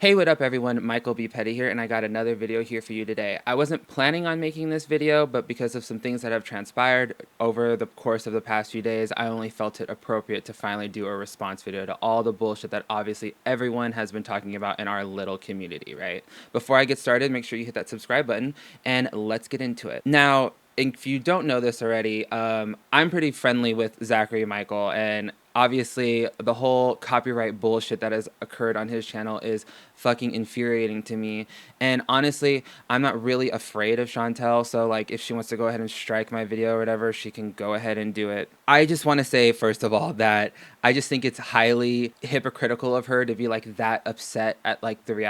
Hey, what up everyone, MichaelBePetty here, and I got another video here for you today. I wasn't planning on making this video, but because of some things that have transpired over the course of the past few days, I only felt it appropriate to finally do a response video to all the bullshit that obviously everyone has been talking about in our little community, right? Before I get started, make sure you hit that subscribe button, and let's get into it. Now, if you don't know this already, I'm pretty friendly with Zachary and Michael, and obviously the whole copyright bullshit that has occurred on his channel is fucking infuriating to me. And honestly, I'm not really afraid of Chantel, so like if she wants to go ahead and strike my video or whatever, she can go ahead and do it. I just want to say first of all that I just think it's highly hypocritical of her to be like that upset at like the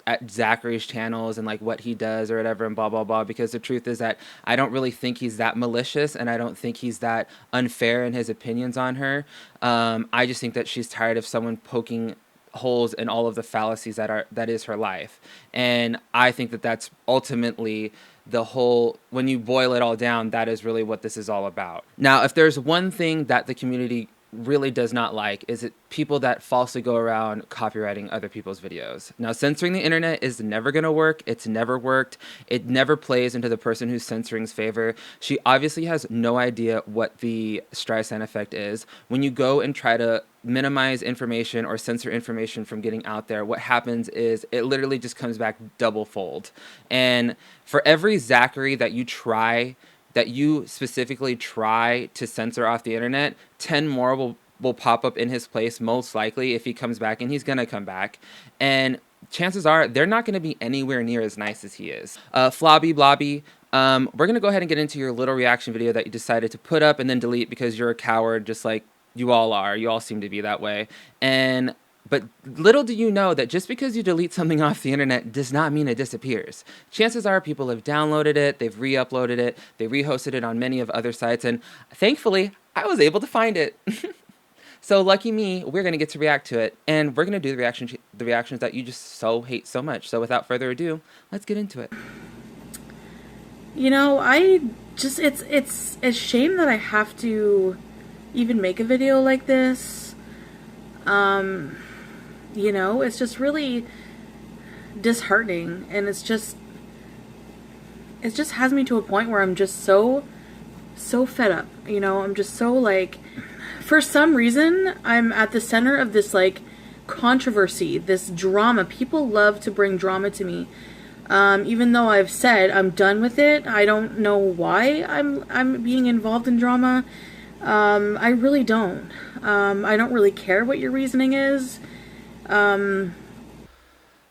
at Zachary's channels and like what he does or whatever and blah blah blah, because the truth is that I don't really think he's that malicious, and I don't think he's that unfair in his opinions on her. I just think that she's tired of someone poking holes in all of the fallacies that is her life, and I think that that's ultimately the whole, when you boil it all down, that is really what this is all about. Now, if there's one thing that the community really does not like, is it people that falsely go around copyrighting other people's videos. Now, censoring the internet is never going to work. It's never worked. It never plays into the person who's censoring's favor. She obviously has no idea what the Streisand effect is. When you go and try to minimize information or censor information from getting out there, what happens is it literally just comes back double fold. And for every Zachary that you specifically try to censor off the internet, 10 more will pop up in his place, most likely, if he comes back, and he's gonna come back. And chances are they're not gonna be anywhere near as nice as he is. Flobby Blobby, we're gonna go ahead and get into your little reaction video that you decided to put up and then delete because you're a coward, just like you all are. You all seem to be that way. But little do you know that just because you delete something off the internet does not mean it disappears. Chances are people have downloaded it, they've re-uploaded it, they rehosted it on many of other sites, and thankfully, I was able to find it. So lucky me, we're going to get to react to it, and we're going to do the reactions that you just so hate so much. So without further ado, let's get into it. You know, it's a shame that I have to even make a video like this. You know, it's just really disheartening, and it just has me to a point where I'm just so fed up. You know, I'm just so like, for some reason, I'm at the center of this like controversy, this drama. People love to bring drama to me. Even though I've said I'm done with it, I don't know why I'm being involved in drama. I really don't. I don't really care what your reasoning is.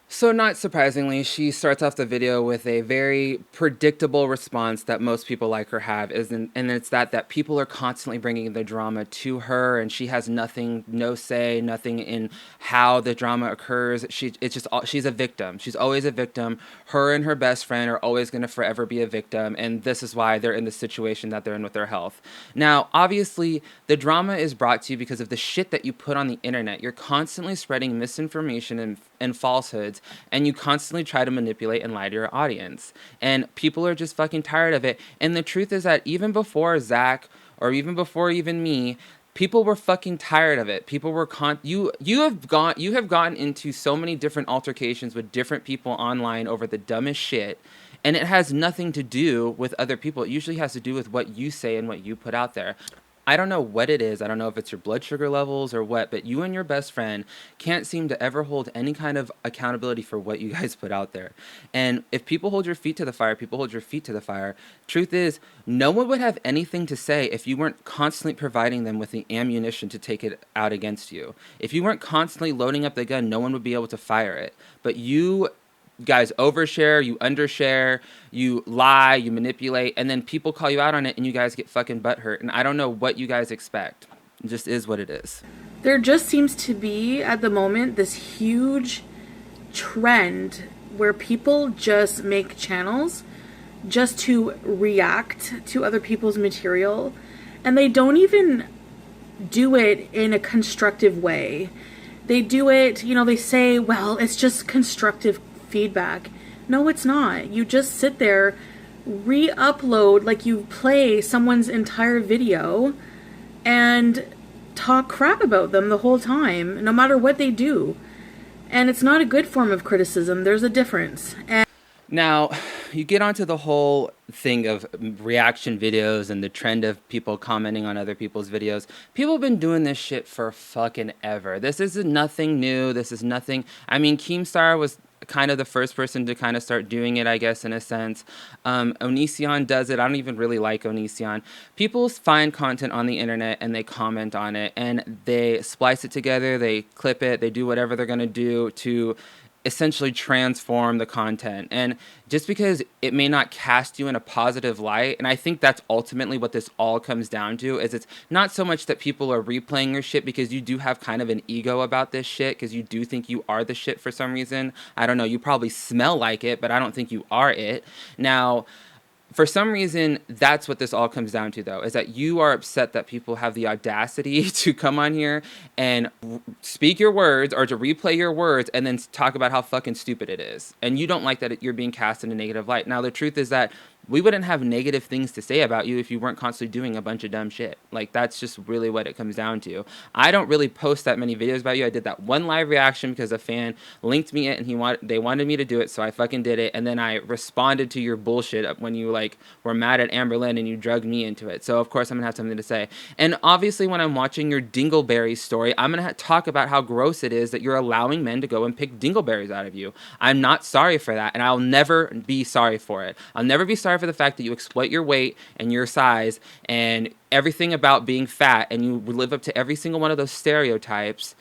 So not surprisingly, she starts off the video with a very predictable response that most people like her have, and it's that people are constantly bringing the drama to her, and she has no say, nothing in how the drama occurs. She's a victim. She's always a victim. Her and her best friend are always going to forever be a victim, and this is why they're in the situation that they're in with their health. Now, obviously, the drama is brought to you because of the shit that you put on the internet. You're constantly spreading misinformation and falsehoods, and you constantly try to manipulate and lie to your audience, and people are just fucking tired of it. And the truth is that even before Zach, or even before even me, people were fucking tired of it. People were you have gotten into so many different altercations with different people online over the dumbest shit, and it has nothing to do with other people. It usually has to do with what you say and what you put out there. I don't know what it is. I don't know if it's your blood sugar levels or what, but you and your best friend can't seem to ever hold any kind of accountability for what you guys put out there. And if people hold your feet to the fire, people hold your feet to the fire. Truth is, no one would have anything to say if you weren't constantly providing them with the ammunition to take it out against you. If you weren't constantly loading up the gun, no one would be able to fire it. But you guys overshare, you undershare, you lie, you manipulate, and then people call you out on it, and you guys get fucking butthurt. And I don't know what you guys expect. It just is what it is. There just seems to be, at the moment, this huge trend where people just make channels just to react to other people's material, and they don't even do it in a constructive way. They do it, you know, they say, well, it's just constructive feedback. No, it's not. You just sit there, re-upload like you play someone's entire video, and talk crap about them the whole time, no matter what they do. And it's not a good form of criticism. There's a difference. And now, you get onto the whole thing of reaction videos and the trend of people commenting on other people's videos. People have been doing this shit for fucking ever. This is nothing new. This is nothing. I mean, Keemstar was kind of the first person to kind of start doing it, I guess, in a sense. Onision does it. I don't even really like Onision. People find content on the internet and they comment on it and they splice it together, they clip it, they do whatever they're going to do to essentially transform the content. And just because it may not cast you in a positive light, and I think that's ultimately what this all comes down to, is it's not so much that people are replaying your shit because you do have kind of an ego about this shit, because you do think you are the shit for some reason. I don't know, you probably smell like it, but I don't think you are it. Now, for some reason, that's what this all comes down to, though, is that you are upset that people have the audacity to come on here and speak your words or to replay your words and then talk about how fucking stupid it is. And you don't like that you're being cast in a negative light. Now, the truth is that we wouldn't have negative things to say about you if you weren't constantly doing a bunch of dumb shit. Like, that's just really what it comes down to. I don't really post that many videos about you. I did that one live reaction because a fan linked me it and they wanted me to do it, so I fucking did it. And then I responded to your bullshit when you were mad at Amberlynn and you drugged me into it. So of course I'm gonna have something to say. And obviously when I'm watching your dingleberry story, I'm gonna talk about how gross it is that you're allowing men to go and pick dingleberries out of you. I'm not sorry for that, and I'll never be sorry for it. I'll never be sorry for the fact that you exploit your weight and your size and everything about being fat, and you live up to every single one of those stereotypes.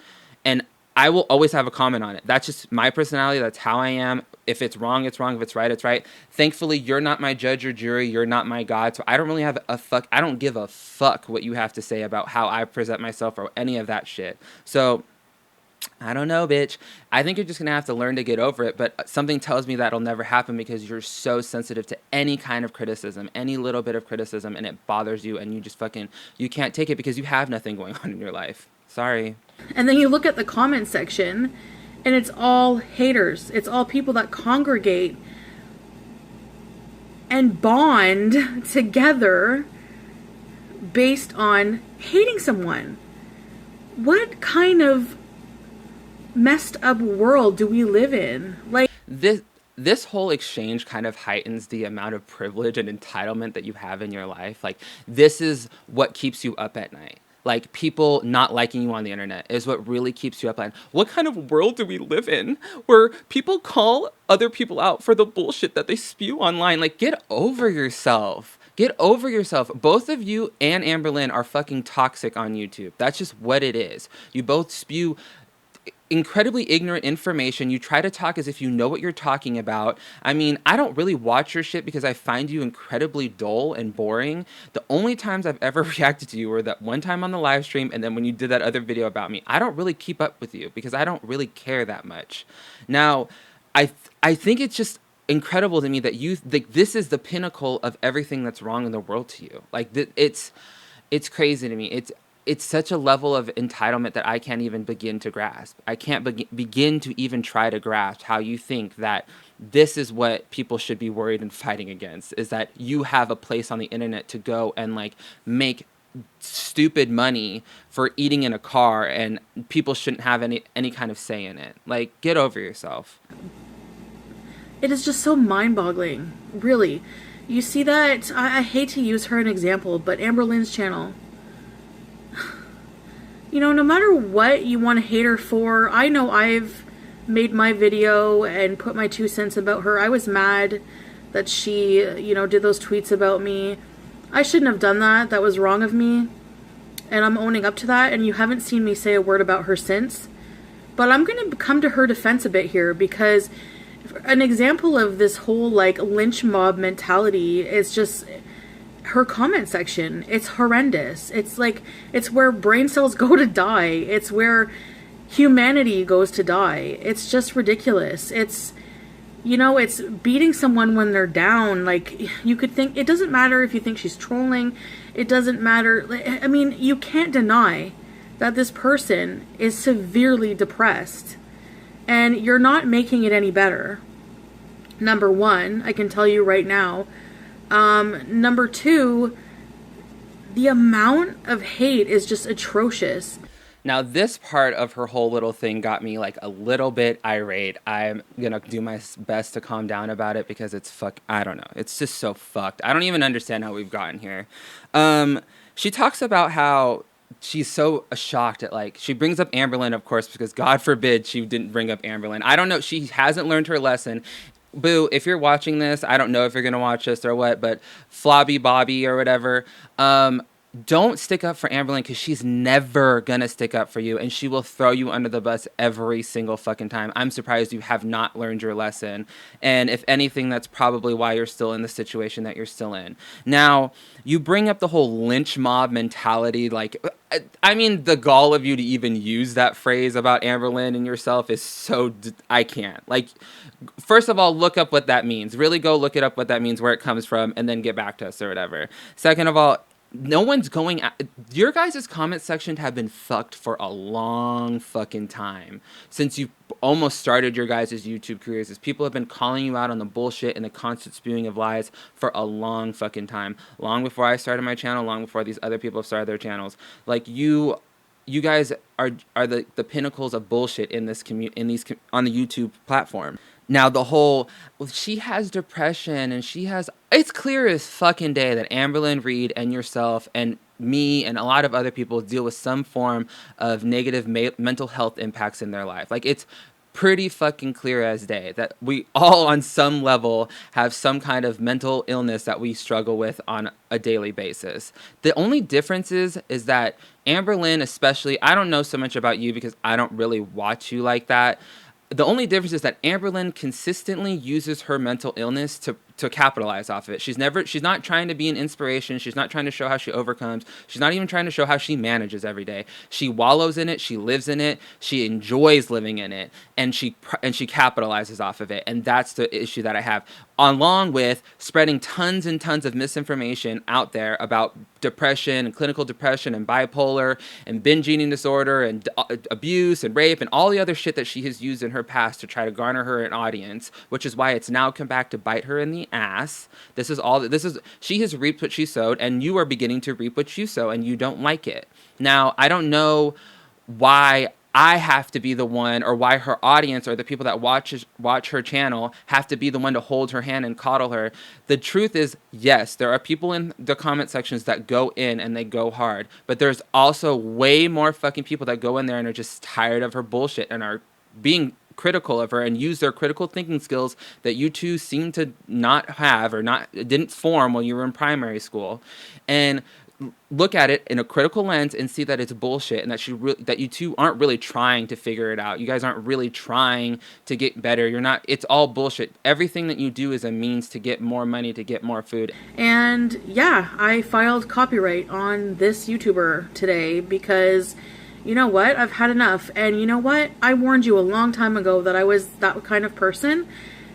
And I will always have a comment on it. That's just my personality. That's how I am. If it's wrong, it's wrong. If it's right, it's right. Thankfully, you're not my judge or jury. You're not my God. So I don't really have I don't give a fuck what you have to say about how I present myself or any of that shit. So I don't know, bitch. I think you're just going to have to learn to get over it, but something tells me that'll never happen because you're so sensitive to any kind of criticism, any little bit of criticism, and it bothers you, and you just you can't take it because you have nothing going on in your life. Sorry. And then you look at the comment section, and it's all haters. It's all people that congregate and bond together based on hating someone. What kind of messed up world do we live in? Like, this whole exchange kind of heightens the amount of privilege and entitlement that you have in your life. Like, this is what keeps you up at night. Like, people not liking you on the internet is what really keeps you up at night. What kind of world do we live in where people call other people out for the bullshit that they spew online? Like, get over yourself. Get over yourself. Both of you and Amberlynn are fucking toxic on YouTube. That's just what it is. You both spew incredibly ignorant information. You try to talk as if you know what you're talking about. I mean, I don't really watch your shit because I find you incredibly dull and boring. The only times I've ever reacted to you were that one time on the live stream and then when you did that other video about me. I don't really keep up with you because I don't really care that much. Now, I think it's just incredible to me that this is the pinnacle of everything that's wrong in the world to you. Like, it's crazy to me. It's such a level of entitlement that I can't even begin to grasp. I can't begin to even try to grasp how you think that this is what people should be worried and fighting against, is that you have a place on the internet to go and like make stupid money for eating in a car and people shouldn't have any kind of say in it. Like, get over yourself. it is just so mind-boggling, really. You see that, I hate to use her as an example, but Amberlynn's channel, you know, no matter what you want to hate her for, I know I've made my video and put my 2 cents about her. I was mad that she, you know, did those tweets about me. I shouldn't have done that. That was wrong of me. And I'm owning up to that. And you haven't seen me say a word about her since. But I'm going to come to her defense a bit here, because an example of this whole, like, lynch mob mentality is just her comment section. It's horrendous. It's like, it's where brain cells go to die. It's where humanity goes to die. It's just ridiculous. It's, you know, it's beating someone when they're down. Like, you could think, it doesn't matter if you think she's trolling. It doesn't matter. I mean, you can't deny that this person is severely depressed. And you're not making it any better. Number one, I can tell you right now. Number two, the amount of hate is just atrocious. Now, this part of her whole little thing got me like a little bit irate. I'm gonna do my best to calm down about it because it's I don't know. It's just so fucked. I don't even understand how we've gotten here. Um, she talks about how she's so shocked at like she brings up Amberlynn, of course, because God forbid she didn't bring up Amberlynn. I don't know. She hasn't learned her lesson. Boo, if you're watching this, I don't know if you're gonna watch this or what, but Flobby Bobby or whatever, don't stick up for Amberlynn because she's never gonna stick up for you and she will throw you under the bus every single fucking time. I'm surprised you have not learned your lesson. And if anything, that's probably why you're still in the situation that you're still in. Now, you bring up the whole lynch mob mentality. Like, I mean, the gall of you to even use that phrase about Amberlynn and yourself is so. I can't. Like, first of all, look up what that means. Really go look it up what that means, where it comes from, and then get back to us or whatever. Second of all, no one's going your guys' comment section have been fucked for a long fucking time since you almost started your guys' YouTube careers. As people have been calling you out on the bullshit and the constant spewing of lies for a long fucking time, long before I started my channel, long before these other people have started their channels. Like, you guys are the pinnacles of bullshit in this on the YouTube platform. Now, the whole, well, she has depression and it's clear as fucking day that Amberlynn Reed and yourself and me and a lot of other people deal with some form of negative mental health impacts in their life. Like, it's pretty fucking clear as day that we all on some level have some kind of mental illness that we struggle with on a daily basis. The only difference is that Amberlynn, especially, I don't know so much about you because I don't really watch you like that. The only difference is that Amberlynn consistently uses her mental illness to capitalize off of it. She's not trying to be an inspiration. She's not trying to show how she overcomes. She's not even trying to show how she manages every day. She wallows in it. She lives in it. She enjoys living in it, and she capitalizes off of it. And that's the issue that I have, along with spreading tons and tons of misinformation out there about depression and clinical depression and bipolar and binge eating disorder and abuse and rape and all the other shit that she has used in her past to try to garner her an audience, which is why it's now come back to bite her in the ass. She has reaped what she sowed, and you are beginning to reap what you sow, and you don't like it. Now, I don't know why I have to be the one, or why her audience or the people that watch her channel have to be the one to hold her hand and coddle her. The truth is, yes, there are people in the comment sections that go in and they go hard, but there's also way more fucking people that go in there and are just tired of her bullshit and are being critical of her and use their critical thinking skills that you two seem to not have or didn't form when you were in primary school, and look at it in a critical lens and see that it's bullshit and that you two aren't really trying to figure it out. You guys aren't really trying to get better. It's all bullshit. Everything that you do is a means to get more money, to get more food. And yeah, I filed copyright on this YouTuber today because, you know what, I've had enough. And you know what, I warned you a long time ago that I was that kind of person,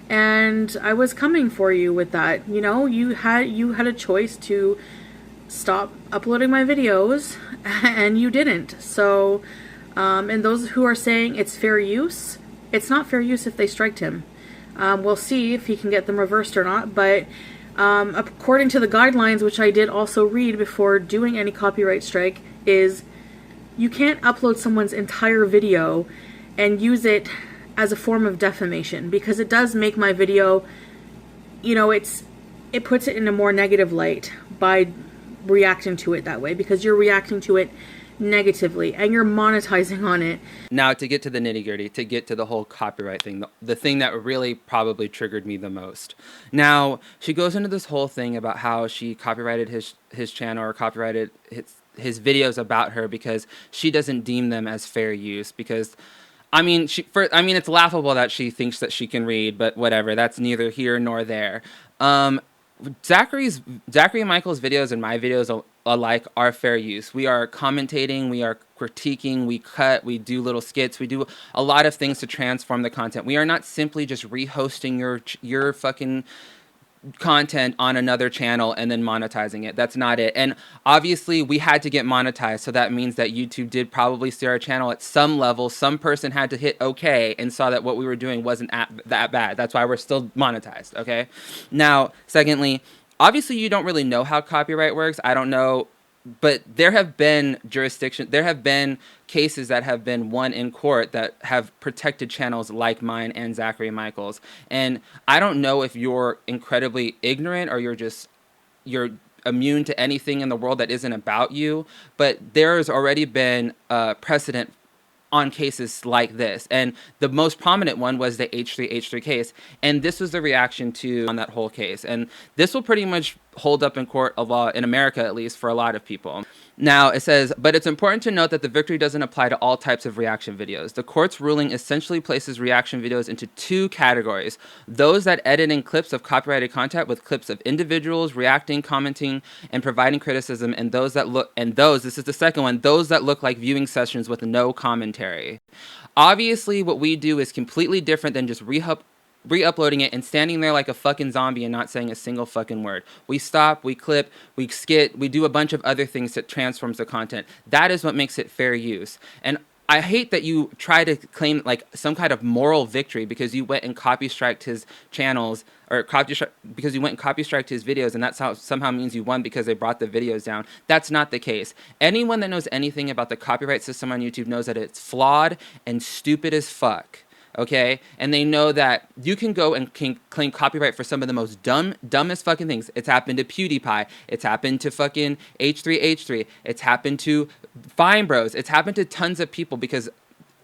and I was coming for you with that. You know, you had a choice to stop uploading my videos, and you didn't. So, and those who are saying it's fair use, it's not fair use if they striked him. We'll see if he can get them reversed or not, but according to the guidelines, which I did also read before doing any copyright strike, is you can't upload someone's entire video and use it as a form of defamation, because it does make my video, you know, it puts it in a more negative light by reacting to it that way, because you're reacting to it negatively and you're monetizing on it. Now, to get to the nitty-gritty, to get to the whole copyright thing, the thing that really probably triggered me the most. Now, she goes into this whole thing about how she copyrighted his channel, or copyrighted his videos about her because she doesn't deem them as fair use. Because it's laughable that she thinks that she can read, but whatever, that's neither here nor there. Zachary and Michael's videos and my videos alike are fair use. We are commentating, we are critiquing, we cut, we do little skits, we do a lot of things to transform the content. We are not simply just rehosting your fucking content on another channel and then monetizing it. That's not it. And obviously we had to get monetized, so that means that YouTube did probably see our channel at some level. Some person had to hit okay and saw that what we were doing wasn't that bad. That's why we're still monetized, okay? Now, secondly, obviously you don't really know how copyright works. I don't know but there have been cases that have been won in court that have protected channels like mine and Zachary Michael's. And I don't know if you're incredibly ignorant or you're immune to anything in the world that isn't about you, but there's already been precedent on cases like this. And the most prominent one was the H3H3 case. And this was the reaction to on that whole case. And this will pretty much hold up in court of law in America, at least for a lot of people. Now it says, but it's important to note that the victory doesn't apply to all types of reaction videos. The court's ruling essentially places reaction videos into two categories: those that edit in clips of copyrighted content with clips of individuals reacting, commenting, and providing criticism, and those that look, this is the second one, those that look like viewing sessions with no commentary. Obviously, what we do is completely different than just re-uploading it and standing there like a fucking zombie and not saying a single fucking word. We stop, we clip, we skit, we do a bunch of other things that transforms the content. That is what makes it fair use. And I hate that you try to claim like some kind of moral victory because you went and copy striked his channels, or because you went and copy striked his videos, and that somehow means you won because they brought the videos down. That's not the case. Anyone that knows anything about the copyright system on YouTube knows that it's flawed and stupid as fuck. Okay, and they know that you can go and claim copyright for some of the most dumbest fucking things. It's happened to PewDiePie. It's happened to fucking H3H3. It's happened to Fine Bros. It's happened to tons of people because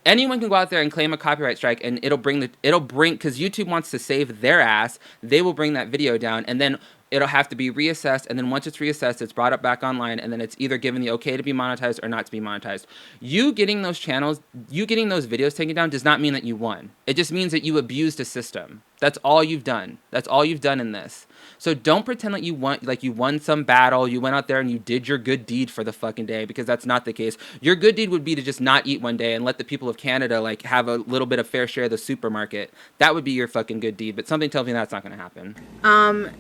anyone can go out there and claim a copyright strike, and it'll bring because YouTube wants to save their ass. They will bring that video down, and then it'll have to be reassessed, and then once it's reassessed, it's brought up back online, and then it's either given the okay to be monetized or not to be monetized. You getting those videos taken down does not mean that you won. It just means that you abused a system. That's all you've done. That's all you've done in this. So don't pretend like you won some battle, you went out there and you did your good deed for the fucking day, because that's not the case. Your good deed would be to just not eat one day and let the people of Canada like have a little bit of fair share of the supermarket. That would be your fucking good deed, but something tells me that's not going to happen.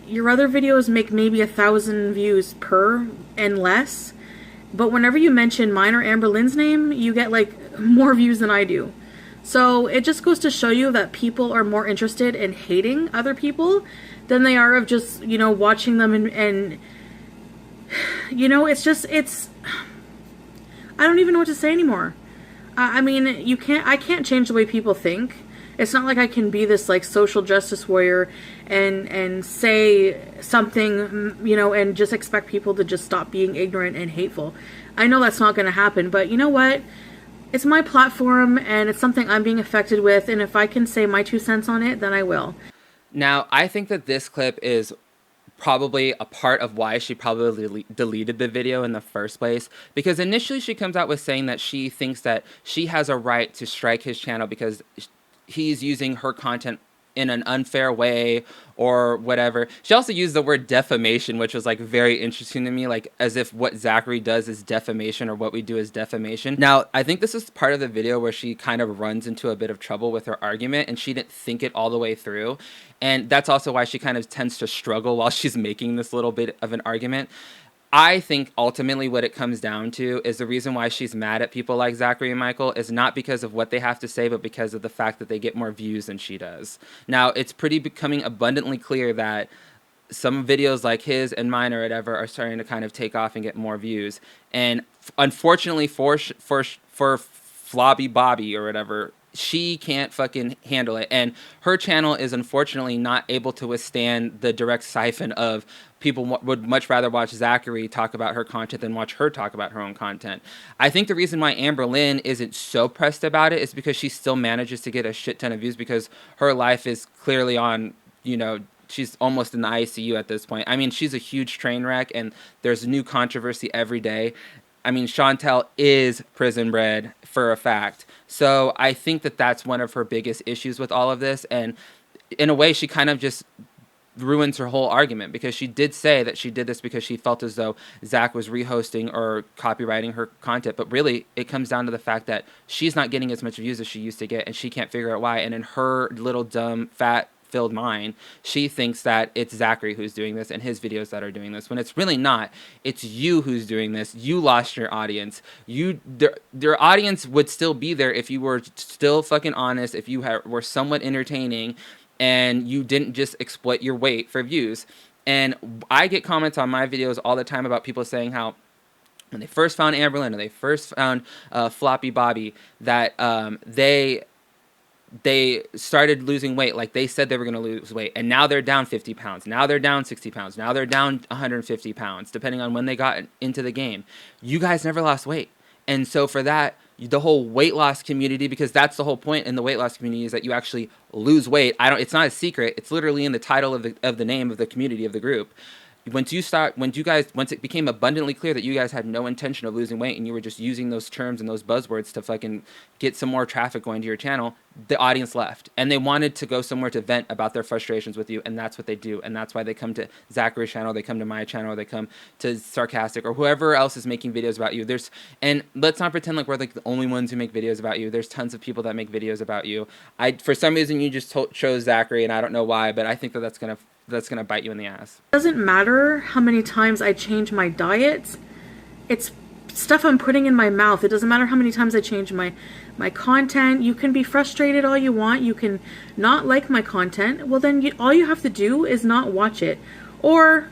Your other videos make maybe 1,000 views per and less, but whenever you mention mine or Amber Lynn's name, you get like more views than I do. So it just goes to show you that people are more interested in hating other people than they are of just, you know, watching them and you know, I don't even know what to say anymore. I mean, I can't change the way people think. It's not like I can be this like social justice warrior and say something, you know, and just expect people to just stop being ignorant and hateful. I know that's not going to happen, but you know what? It's my platform and it's something I'm being affected with, and if I can say my 2 cents on it, then I will. Now, I think that this clip is probably a part of why she probably deleted the video in the first place, because initially she comes out with saying that she thinks that she has a right to strike his channel because he's using her content in an unfair way or whatever. She also used the word defamation, which was like very interesting to me, like as if what Zachary does is defamation or what we do is defamation. Now, I think this is part of the video where she kind of runs into a bit of trouble with her argument and she didn't think it all the way through. And that's also why she kind of tends to struggle while she's making this little bit of an argument. I think ultimately what it comes down to is the reason why she's mad at people like Zachary and Michael is not because of what they have to say, but because of the fact that they get more views than she does. Now, it's becoming abundantly clear that some videos like his and mine or whatever are starting to kind of take off and get more views. And unfortunately for Flobby Bobby or whatever, she can't fucking handle it. And her channel is unfortunately not able to withstand the direct siphon of people would much rather watch Zachary talk about her content than watch her talk about her own content. I think the reason why Amber Lynn isn't so pressed about it is because she still manages to get a shit ton of views because her life is clearly on, you know, she's almost in the ICU at this point. I mean, she's a huge train wreck and there's new controversy every day. I mean, Chantel is prison bred for a fact. So I think that that's one of her biggest issues with all of this. And in a way, she kind of just ruins her whole argument because she did say that she did this because she felt as though Zach was rehosting or copywriting her content. But really, it comes down to the fact that she's not getting as much views as she used to get and she can't figure out why. And in her little dumb, fat, filled mind, she thinks that it's Zachary who's doing this and his videos that are doing this, when it's really not. It's you who's doing this. You lost your audience. Their audience would still be there if you were still fucking honest, if you were somewhat entertaining, and you didn't just exploit your weight for views. And I get comments on my videos all the time about people saying how when they first found Amberlynn, or they first found Floppy Bobby, that they started losing weight like they said they were going to lose weight, and now they're down 50 pounds, now they're down 60 pounds, now they're down 150 pounds, depending on when they got into the game. You guys never lost weight. And so for that, the whole weight loss community, because that's the whole point in the weight loss community, is that you actually lose weight. It's not a secret. It's literally in the title of the name of the community, of the group. Once it became abundantly clear that you guys had no intention of losing weight and you were just using those terms and those buzzwords to fucking get some more traffic going to your channel, the audience left. And they wanted to go somewhere to vent about their frustrations with you, and that's what they do. And that's why they come to Zachary's channel, they come to my channel, they come to Sarcastic, or whoever else is making videos about you. And let's not pretend like we're like the only ones who make videos about you. There's tons of people that make videos about you. For some reason, you just chose Zachary, and I don't know why, but I think that's gonna bite you in the ass. It doesn't matter how many times I change my diet. It's stuff I'm putting in my mouth. It doesn't matter how many times I change my content. You can be frustrated all you want. You can not like my content. Well, then all you have to do is not watch it. Or,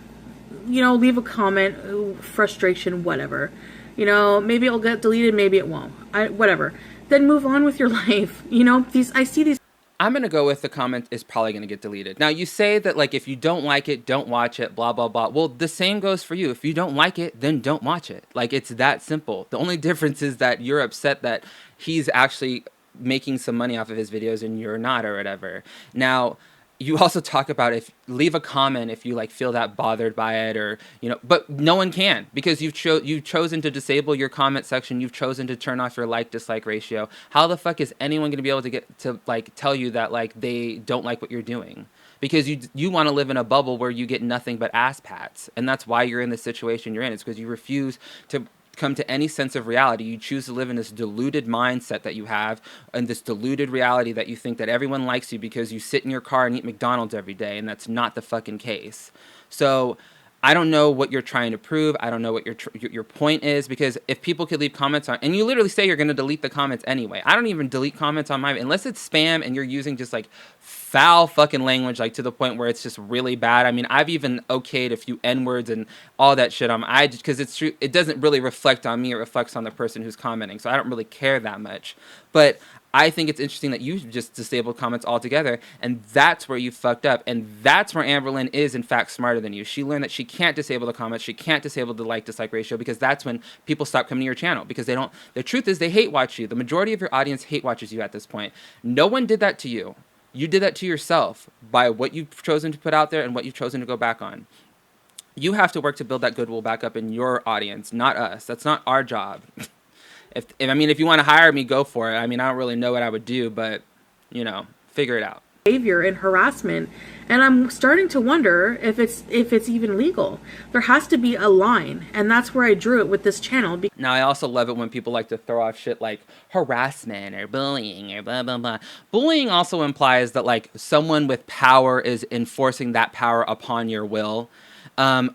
leave a comment, frustration, whatever. Maybe it'll get deleted, maybe it won't. Whatever. Then move on with your life. I see these. I'm going to go with the comment is probably going to get deleted. Now, you say that, like, if you don't like it, don't watch it, blah, blah, blah. Well, the same goes for you. If you don't like it, then don't watch it. Like, it's that simple. The only difference is that you're upset that he's actually making some money off of his videos and you're not, or whatever. Now, you also talk about leave a comment if you like feel that bothered by it, or but no one can, because you've chosen to disable your comment section. You've chosen to turn off your like-dislike ratio. How the fuck is anyone going to be able to get to like tell you that like they don't like what you're doing? Because you want to live in a bubble where you get nothing but ass pats, and that's why you're in the situation you're in. It's because you refuse to come to any sense of reality. You choose to live in this deluded mindset that you have, and this deluded reality that you think that everyone likes you because you sit in your car and eat McDonald's every day, and that's not the fucking case. So I don't know what you're trying to prove. I don't know what your point is, because if people could leave comments on, and you literally say you're going to delete the comments anyway. I don't even delete comments on my, unless it's spam and you're using just like foul fucking language, like to the point where it's just really bad. I mean, I've even okayed a few N-words and all that shit on, because it's true, it doesn't really reflect on me, it reflects on the person who's commenting, so I don't really care that much. But I think it's interesting that you just disabled comments altogether, and that's where you fucked up, and that's where Amberlynn is in fact smarter than you. She learned that she can't disable the comments, she can't disable the like-dislike ratio, because that's when people stop coming to your channel, because they don't, the truth is they hate watch you. The majority of your audience hate watches you at this point. No one did that to you. You did that to yourself by what you've chosen to put out there and what you've chosen to go back on. You have to work to build that goodwill back up in your audience, not us. That's not our job. If you want to hire me, go for it. I mean, I don't really know what I would do, but, figure it out. Behavior and harassment, and I'm starting to wonder if it's even legal. There has to be a line, and that's where I drew it with this channel. Now, I also love it when people like to throw off shit like harassment or bullying or blah, blah, blah. Bullying also implies that, like, someone with power is enforcing that power upon your will.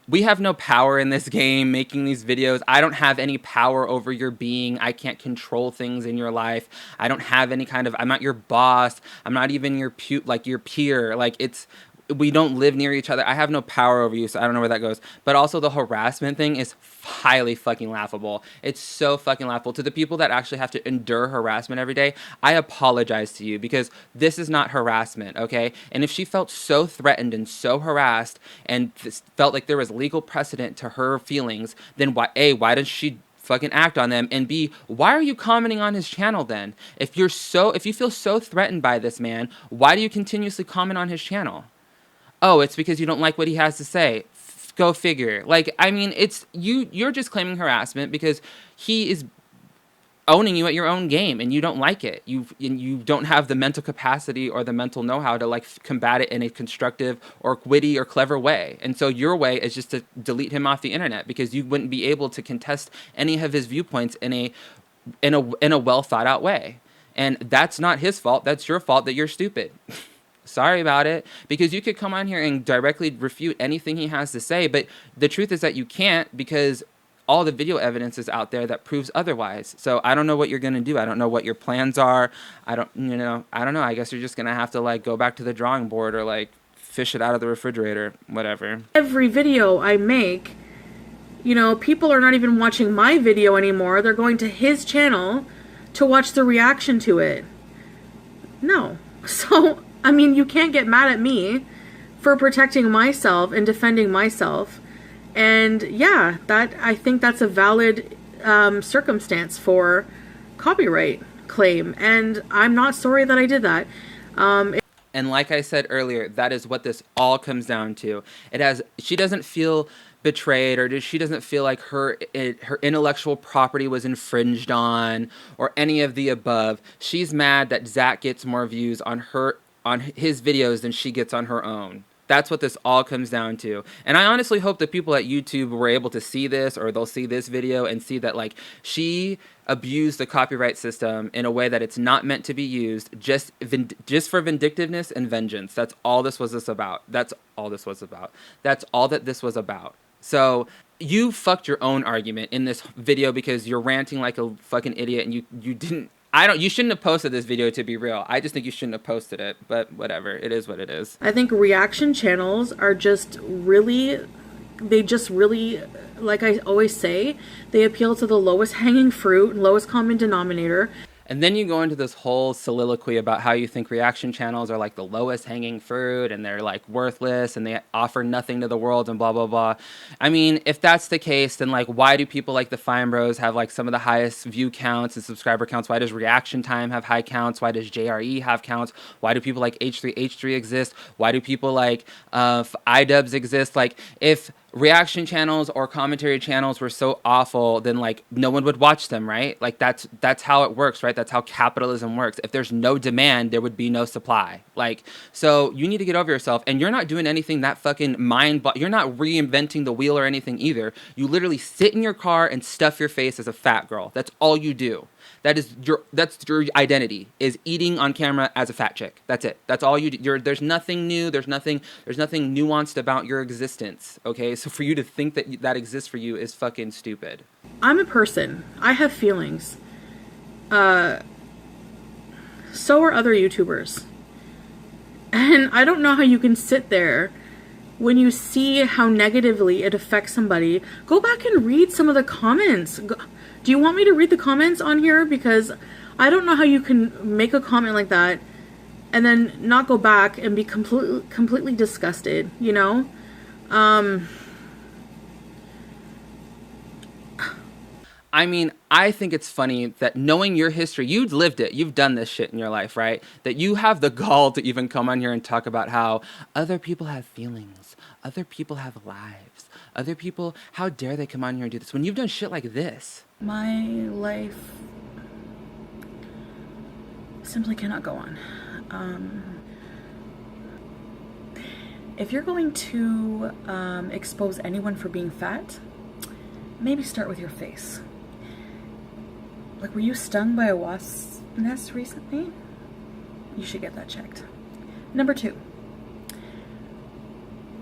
We have no power in this game making these videos. I don't have any power over your being. I can't control things in your life. I don't have any kind of, I'm not your boss. I'm not even your peer. Like, we don't live near each other. I have no power over you, so I don't know where that goes. But also the harassment thing is highly fucking laughable. It's so fucking laughable. To the people that actually have to endure harassment every day, I apologize to you, because this is not harassment, okay? And if she felt so threatened and so harassed and felt like there was legal precedent to her feelings, then why does she fucking act on them? And B, why are you commenting on his channel then? If you feel so threatened by this man, why do you continuously comment on his channel? Oh, it's because you don't like what he has to say. Go figure. Like, I mean, you're just claiming harassment because he is owning you at your own game and you don't like it. You don't have the mental capacity or the mental know-how to like combat it in a constructive or witty or clever way. And so your way is just to delete him off the internet, because you wouldn't be able to contest any of his viewpoints in a well thought out way. And that's not his fault. That's your fault that you're stupid. Sorry about it, because you could come on here and directly refute anything he has to say, but the truth is that you can't, because all the video evidence is out there that proves otherwise. So I don't know what you're going to do. I don't know what your plans are. I don't know. I guess you're just going to have to like go back to the drawing board, or like fish it out of the refrigerator, whatever. Every video I make, You know, people are not even watching my video anymore. They're going to his channel to watch the reaction to it. No. So, I mean, you can't get mad at me for protecting myself and defending myself. And yeah, that I think that's a valid circumstance for copyright claim. And I'm not sorry that I did that. And like I said earlier, that is what this all comes down to. She doesn't feel betrayed, or she doesn't feel like her intellectual property was infringed on, or any of the above. She's mad that Zach gets more views on his videos than she gets on her own. That's what this all comes down to. And I honestly hope that people at YouTube were able to see this, or they'll see this video and see that, like, she abused the copyright system in a way that it's not meant to be used, just for vindictiveness and vengeance. That's all this was about. That's all this was about. That's all that this was about. So you fucked your own argument in this video because you're ranting like a fucking idiot, and you didn't. You shouldn't have posted this video, to be real. I just think you shouldn't have posted it, but whatever. It is what it is. I think reaction channels are just really, like I always say, they appeal to the lowest hanging fruit, lowest common denominator. And then you go into this whole soliloquy about how you think reaction channels are like the lowest hanging fruit, and they're like worthless, and they offer nothing to the world, and blah, blah, blah. I mean, if that's the case, then like, why do people like the Fine Bros have like some of the highest view counts and subscriber counts? Why does Reaction Time have high counts? Why does JRE have counts? Why do people like H3H3 exist? Why do people like iDubbbz exist? Like, if reaction channels or commentary channels were so awful, then like no one would watch them, right? Like that's how it works, right? That's how capitalism works. If there's no demand, there would be no supply. Like, so you need to get over yourself, and you're not doing anything that fucking you're not reinventing the wheel or anything either. You literally sit in your car and stuff your face as a fat girl. That's all you do. That's your identity, is eating on camera as a fat chick. That's it. That's all you do. There's nothing new. There's nothing nuanced about your existence. Okay, so for you to think that exists for you is fucking stupid. I'm a person. I have feelings. So are other YouTubers. And I don't know how you can sit there when you see how negatively it affects somebody. Go back and read some of the comments. Do you want me to read the comments on here? Because I don't know how you can make a comment like that and then not go back and be completely disgusted, you know? I mean, I think it's funny that, knowing your history, you've lived it, you've done this shit in your life, right? That you have the gall to even come on here and talk about how other people have feelings, other people have lives, other people, how dare they come on here and do this when you've done shit like this? My life simply cannot go on. If you're going to expose anyone for being fat, maybe start with your face. Like, were you stung by a wasp nest recently? You should get that checked. Number 2.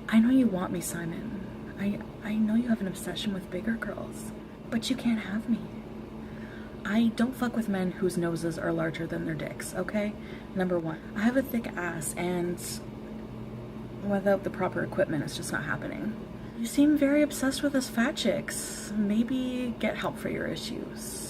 I know you want me, Simon. I know you have an obsession with bigger girls, but you can't have me. I don't fuck with men whose noses are larger than their dicks, okay? Number 1. I have a thick ass, and without the proper equipment, it's just not happening. You seem very obsessed with us fat chicks. Maybe get help for your issues.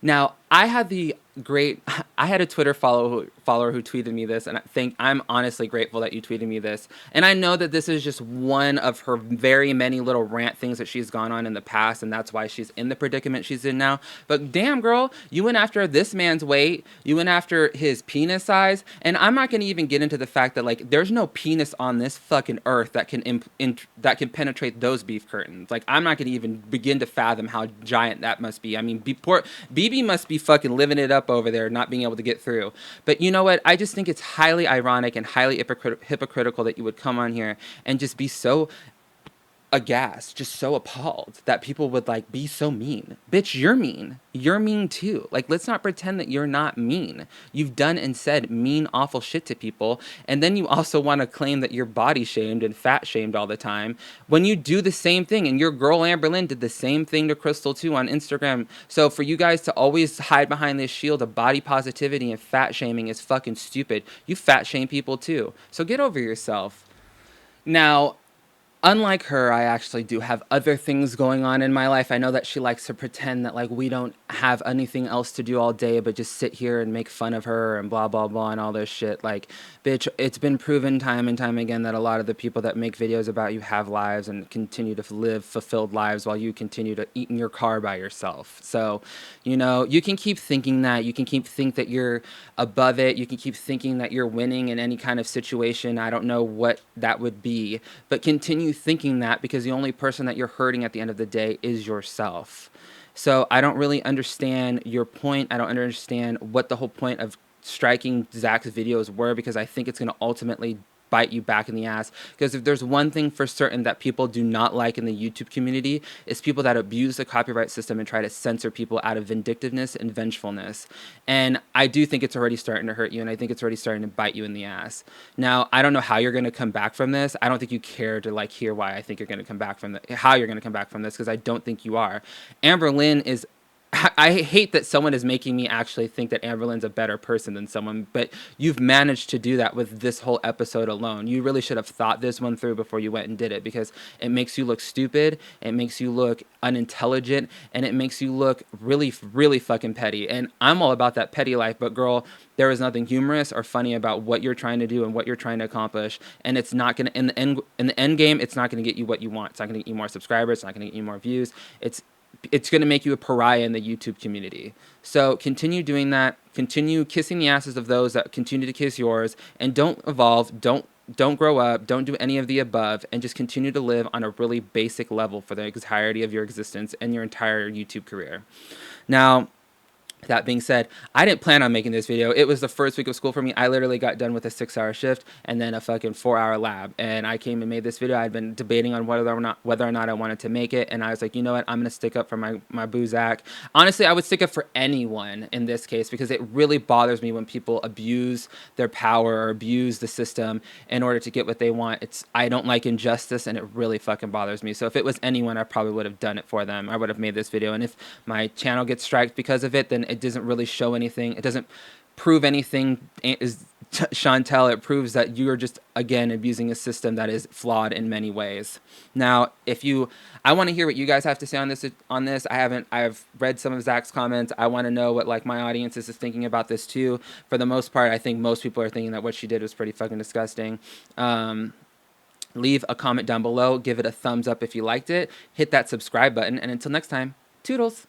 Now, I had a Twitter follower who tweeted me this, and I'm honestly grateful that you tweeted me this. And I know that this is just one of her very many little rant things that she's gone on in the past, and that's why she's in the predicament she's in now. But damn, girl, you went after this man's weight, you went after his penis size, and I'm not going to even get into the fact that, like, there's no penis on this fucking earth that can penetrate those beef curtains. Like, I'm not going to even begin to fathom how giant that must be. I mean, BB must be fucking living it up over there, not being able to get through. But you know what? I just think it's highly ironic and highly hypocritical that you would come on here and just be so aghast, just so appalled that people would like be so mean. Bitch, you're mean. You're mean too. Like, let's not pretend that you're not mean. You've done and said mean, awful shit to people, and then you also want to claim that you're body shamed and fat shamed all the time when you do the same thing. And your girl Amberlynn did the same thing to Crystal too on Instagram. So for you guys to always hide behind this shield of body positivity and fat shaming is fucking stupid. You fat shame people too. So get over yourself. Now, unlike her, I actually do have other things going on in my life. I know that she likes to pretend that like we don't have anything else to do all day but just sit here and make fun of her and blah blah blah and all this shit. Like, bitch, it's been proven time and time again that a lot of the people that make videos about you have lives and continue to live fulfilled lives while you continue to eat in your car by yourself. So, you know, you can keep thinking that. You can keep think that you're above it. You can keep thinking that you're winning in any kind of situation. I don't know what that would be, but continue thinking that, because the only person that you're hurting at the end of the day is yourself. So I don't really understand your point. I don't understand what the whole point of striking Zach's videos were, because I think it's going to ultimately bite you back in the ass. Because if there's one thing for certain that people do not like in the YouTube community, it's people that abuse the copyright system and try to censor people out of vindictiveness and vengefulness. And I do think it's already starting to hurt you, and I think it's already starting to bite you in the ass. Now, I don't know how you're going to come back from this. I don't think you care to like hear why I think you're going to come back from how you're going to come back from this, because I don't think you are. Amber Lynn is, I hate that someone is making me actually think that Amberlynn's a better person than someone, but you've managed to do that with this whole episode alone. You really should have thought this one through before you went and did it, because it makes you look stupid, it makes you look unintelligent, and it makes you look really, really fucking petty. And I'm all about that petty life, but girl, there is nothing humorous or funny about what you're trying to do and what you're trying to accomplish. And it's not gonna, in the end game, it's not gonna get you what you want. It's not gonna get you more subscribers. It's not gonna get you more views. It's going to make you a pariah in the YouTube community. So continue doing that. Continue kissing the asses of those that continue to kiss yours, and don't evolve. Don't grow up. Don't do any of the above, and just continue to live on a really basic level for the entirety of your existence and your entire YouTube career. Now, that being said, I didn't plan on making this video. It was the first week of school for me. I literally got done with a 6-hour shift and then a fucking 4-hour lab. And I came and made this video. I'd been debating on whether or not I wanted to make it. And I was like, you know what? I'm going to stick up for my boo Zach. Honestly, I would stick up for anyone in this case, because it really bothers me when people abuse their power or abuse the system in order to get what they want. I don't like injustice, and it really fucking bothers me. So if it was anyone, I probably would have done it for them. I would have made this video. And if my channel gets striked because of it, then it doesn't really show anything. It doesn't prove anything, is Chantel. It proves that you are just, again, abusing a system that is flawed in many ways. Now, I want to hear what you guys have to say on this. I've read some of Zach's comments. I want to know what like my audience is thinking about this too. For the most part, I think most people are thinking that what she did was pretty fucking disgusting. Leave a comment down below. Give it a thumbs up if you liked it. Hit that subscribe button. And until next time, toodles.